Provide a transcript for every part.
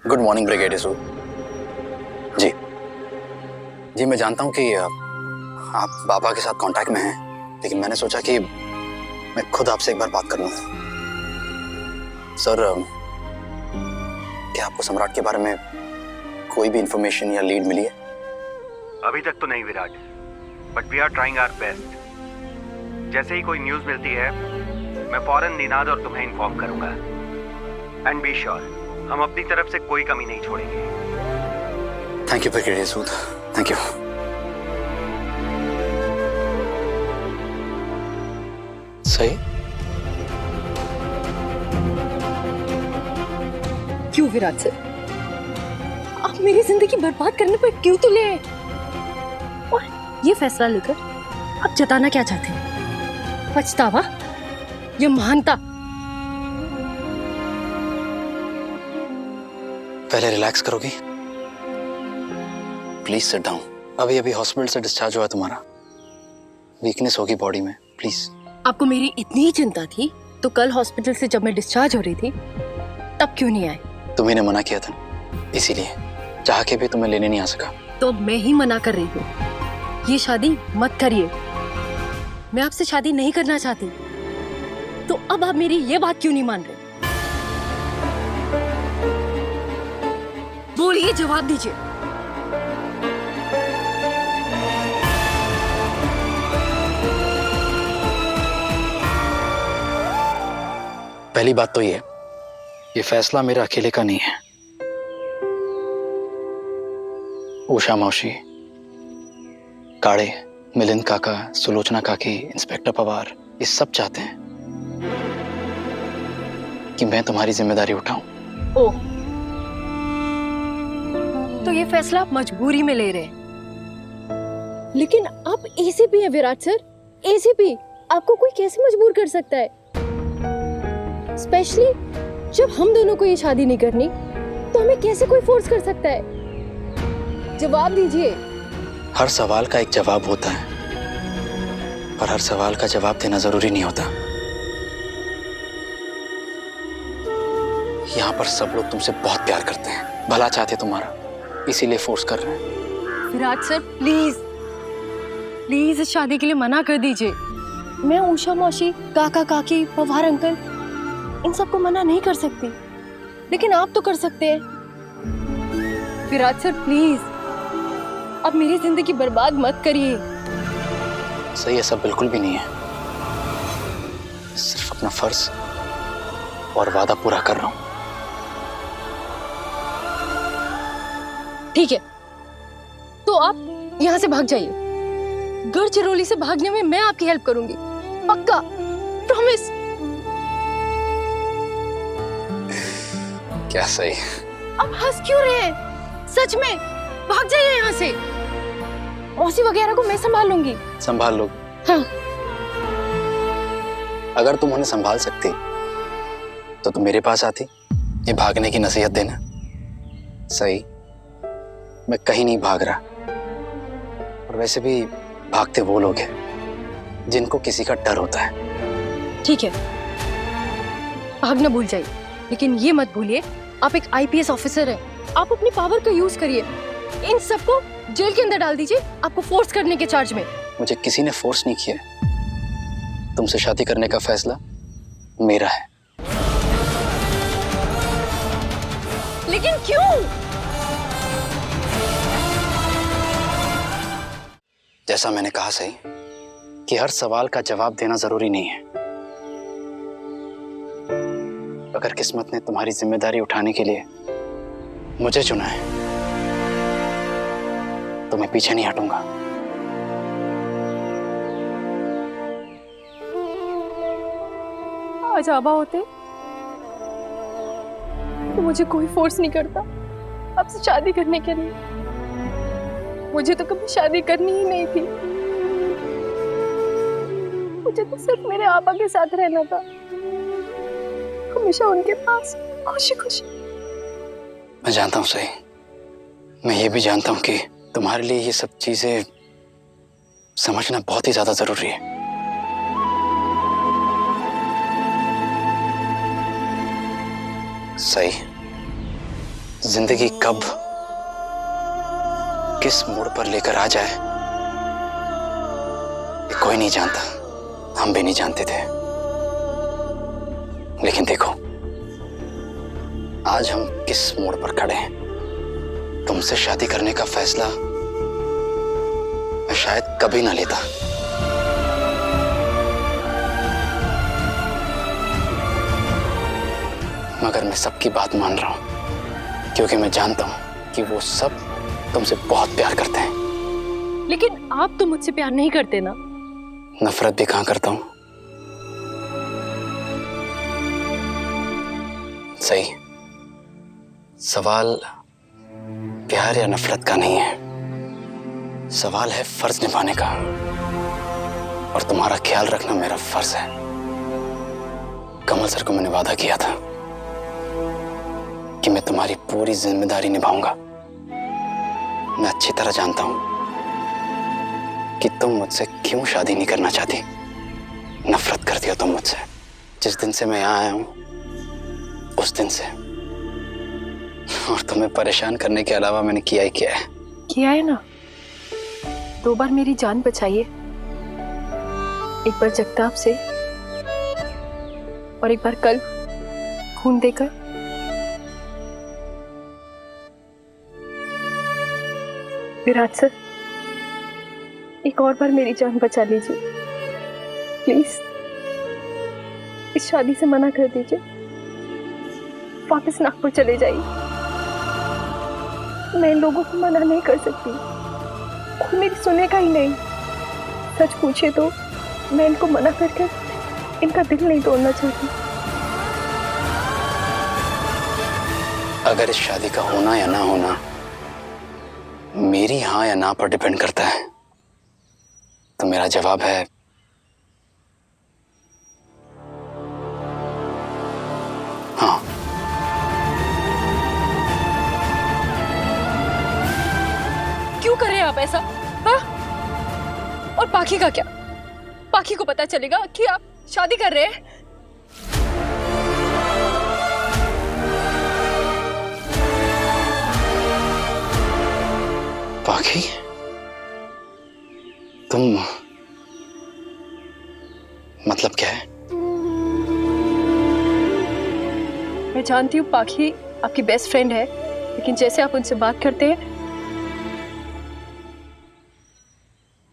Good morning brigadier सूद। जी जी, मैं जानता हूँ कि आप बाबा के साथ कांटेक्ट में हैं, लेकिन मैंने सोचा कि मैं खुद आपसे एक बार बात कर लूँ। सर, क्या आपको सम्राट के बारे में कोई भी इंफॉर्मेशन या लीड मिली है? अभी तक तो नहीं Virat, but we are trying our best. जैसे ही कोई न्यूज़ मिलती है मैं फौरन निनाद और तुम्हें इन्फॉर्म करूंगा। एंड बी श्योर, हम अपनी तरफ से कोई कमी नहीं छोड़ेंगे। Thank you brigadier Sood, thank you. सही? क्यों विराट सर, आप मेरी जिंदगी बर्बाद करने पर क्यों तुले हैं? और ये फैसला लेकर आप जताना क्या चाहते हैं? पछतावा या महानता? पहले रिलैक्स करोगी? Please sit down. अभी अभी हॉस्पिटल से डिस्चार्ज हुआ तुम्हारा, वीकनेस होगी बॉडी में, प्लीज। आपको मेरी इतनी ही चिंता थी तो कल हॉस्पिटल से जब मैं डिस्चार्ज हो रही थी तब क्यों नहीं आए? तुम्ही ने मना किया था, इसीलिए चाह के भी तुम्हें लेने नहीं आ सका। तो मैं ही मना कर रही हूँ, ये शादी मत करिए। मैं आपसे शादी नहीं करना चाहती, तो अब आप मेरी ये बात क्यों नहीं मान रहे? बोलिए, जवाब दीजिए। पहली बात तो ये फैसला मेरा अकेले का नहीं है। उषा मौसी, काड़े, मिलिंद काका, सुलोचना काकी, इंस्पेक्टर पवार, ये सब चाहते हैं कि मैं तुम्हारी जिम्मेदारी उठाऊं। ओह, तो ये फैसला आप मजबूरी में ले रहे हैं। लेकिन आप एसीपी हैं विराट सर, एसीपी। आपको कोई कैसे मजबूर कर सकता है? स्पेशली जब हम दोनों को ये शादी नहीं करनी, तो हमें कैसे कोई फोर्स कर सकता है? जवाब दीजिए। हर सवाल का एक जवाब होता है, पर हर सवाल का जवाब देना जरूरी नहीं होता। यहाँ पर सब लोग तुमसे बहुत प्यार करते हैं, भला चाहते तुम्हारा, इसीलिए फोर्स कर रहे हैं। विराट सर, प्लीज प्लीज इस शादी के लिए मना कर दीजिए। मैं उषा मौसी, काका काकी, पवार अंकल, इन सबको मना नहीं कर सकती, लेकिन आप तो कर सकते हैं। विराट सर प्लीज, अब मेरी जिंदगी बर्बाद मत करिए। सही, ऐसा बिल्कुल भी नहीं है। सिर्फ अपना फर्ज और वादा पूरा कर रहा हूं। ठीक है, तो आप यहाँ से भाग जाइए। गढ़चिरौली से भागने में मैं आपकी हेल्प करूंगी, पक्का, प्रॉमिस। क्या सही? अब हंस क्यों रहे हैं? सच में भाग जाइए यहाँ से। मौसी वगैरह को मैं संभाल लूंगी। संभाल लो। हाँ। अगर तुम उन्हें संभाल सकती तो तुम मेरे पास आती ये भागने की नसीहत देना। सही, मैं कहीं नहीं भाग रहा, और वैसे भी भागते वो लोग हैं जिनको किसी का डर होता है। ठीक है, भागना भूल जाइए, लेकिन ये मत भूलिए आप एक आईपीएस ऑफिसर हैं। आप अपनी पावर का यूज करिए, इन सबको जेल के अंदर डाल दीजिए, आपको फोर्स करने के चार्ज में। मुझे किसी ने फोर्स नहीं किया। तुमसे शादी करने का फैसला मेरा है। लेकिन क्यों? जैसा मैंने कहा सही, कि हर सवाल का जवाब देना जरूरी नहीं है। अगर किस्मत ने तुम्हारी जिम्मेदारी उठाने के लिए मुझे चुना है तो मैं पीछे नहीं हटूंगा। आज आबा होते तो मुझे कोई फोर्स नहीं करता आपसे शादी करने के लिए। मुझे तो कभी शादी करनी ही नहीं थी। मुझे तो सिर्फ मेरे आबा के साथ रहना था, हमेशा उनके पास खुशी खुशी। मैं जानता हूँ सही, मैं ये भी जानता हूँ कि तुम्हारे लिए ये सब चीजें समझना बहुत ही ज्यादा जरूरी है। सही, जिंदगी कब किस मोड़ पर लेकर आ जाए ये कोई नहीं जानता, हम भी नहीं जानते थे। लेकिन देखो आज हम किस मोड़ पर खड़े हैं। तुमसे शादी करने का फैसला मैं शायद कभी ना लेता, मगर मैं सबकी बात मान रहा हूं क्योंकि मैं जानता हूं कि वो सब तुमसे बहुत प्यार करते हैं। लेकिन आप तो मुझसे प्यार नहीं करते ना। नफरत भी कहां करता हूं। सही, सवाल प्यार या नफरत का नहीं है, सवाल है फर्ज निभाने का, और तुम्हारा ख्याल रखना मेरा फर्ज है। कमल सर को मैंने वादा किया था कि मैं तुम्हारी पूरी जिम्मेदारी निभाऊंगा। मैं अच्छी तरह जानता हूं कि तुम मुझसे क्यों शादी नहीं करना चाहती। नफरत करती हो तुम मुझसे। जिस दिन से मैं यहाँ आया हूं उस दिन से, और तुम्हें परेशान करने के अलावा मैंने किया ही क्या है। किया है ना, 2 बार मेरी जान बचाई है। एक बार जगताप से और एक बार कल खून देकर। विराट सर, एक और बार मेरी जान बचा लीजिए प्लीज। इस शादी से मना कर दीजिए, वापस नागपुर चले जाइए। मैं इन लोगों को मना नहीं कर सकती, कोई मेरी सुनेगा ही नहीं। सच पूछे तो मैं इनको मना करके इनका दिल नहीं तोड़ना चाहती। अगर इस शादी का होना या ना होना मेरी हाँ या ना पर डिपेंड करता है तो मेरा जवाब है हाँ। क्यों कर रहे हैं आप ऐसा? हाँ? और पाखी का क्या? पाखी को पता चलेगा कि आप शादी कर रहे हैं? पाखी, तुम मतलब क्या है? मैं जानती हूँ पाखी आपकी बेस्ट फ्रेंड है, लेकिन जैसे आप उनसे बात करते हैं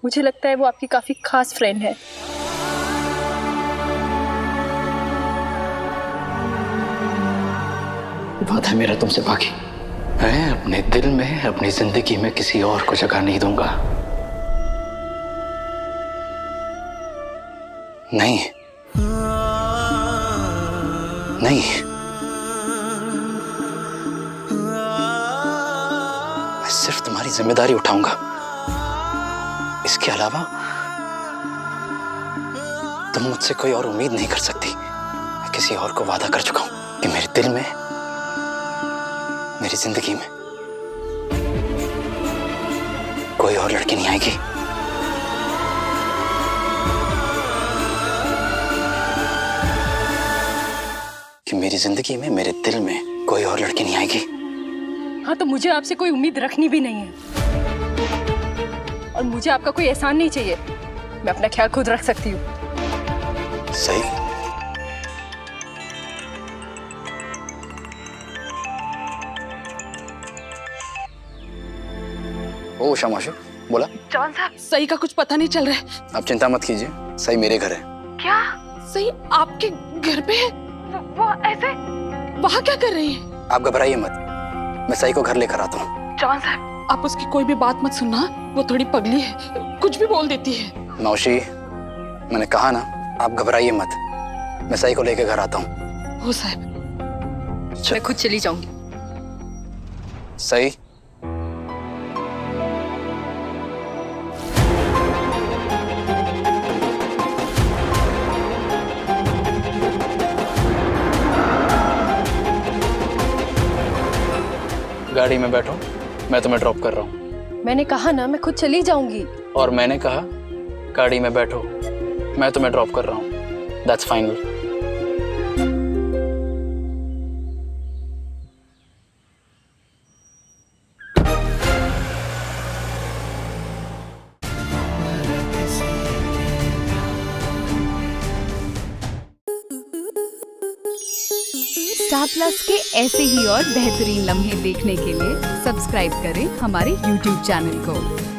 मुझे लगता है वो आपकी काफी खास फ्रेंड है। वादा है मेरा तुमसे पाखी, मैं अपने दिल में अपनी जिंदगी में किसी और को जगह नहीं दूंगा। नहीं नहीं, मैं सिर्फ तुम्हारी जिम्मेदारी उठाऊंगा। इसके अलावा तुम मुझसे कोई और उम्मीद नहीं कर सकती। मैं किसी और को वादा कर चुका हूं कि मेरे दिल में, मेरी जिंदगी में कोई और लड़की नहीं आएगी। कि मेरी जिंदगी में, मेरे दिल में कोई और लड़की नहीं आएगी। हाँ, तो मुझे आपसे कोई उम्मीद रखनी भी नहीं है, और मुझे आपका कोई एहसान नहीं चाहिए। मैं अपना ख्याल खुद रख सकती हूँ। सही, ओ उषा मौसी, बोला। जॉन साहब, सही का कुछ पता नहीं चल रहा है। आप चिंता मत कीजिए, सही मेरे घर है। क्या? सही आपके घर पे है? वो ऐसे वहाँ क्या कर रही है? आप घबराइए मत, मैं सही को घर लेकर आता हूँ। जॉन साहब, आप उसकी कोई भी बात मत सुनना, वो थोड़ी पगली है, कुछ भी बोल देती है। मौसी, मैंने कहा ना, आप घबराइए मत, मैं सही को लेकर घर आता हूँ। हो साहब, मैं खुद चली जाऊंगी। सही, गाड़ी में बैठो, मैं तुम्हें ड्रॉप कर रहा हूँ। मैंने कहा ना, मैं खुद चली जाऊंगी। और मैंने कहा गाड़ी में बैठो, मैं तुम्हें ड्रॉप कर रहा हूँ। That's final. स्टार प्लस के ऐसे ही और बेहतरीन लम्हे देखने के लिए सब्सक्राइब करें हमारे YouTube चैनल को।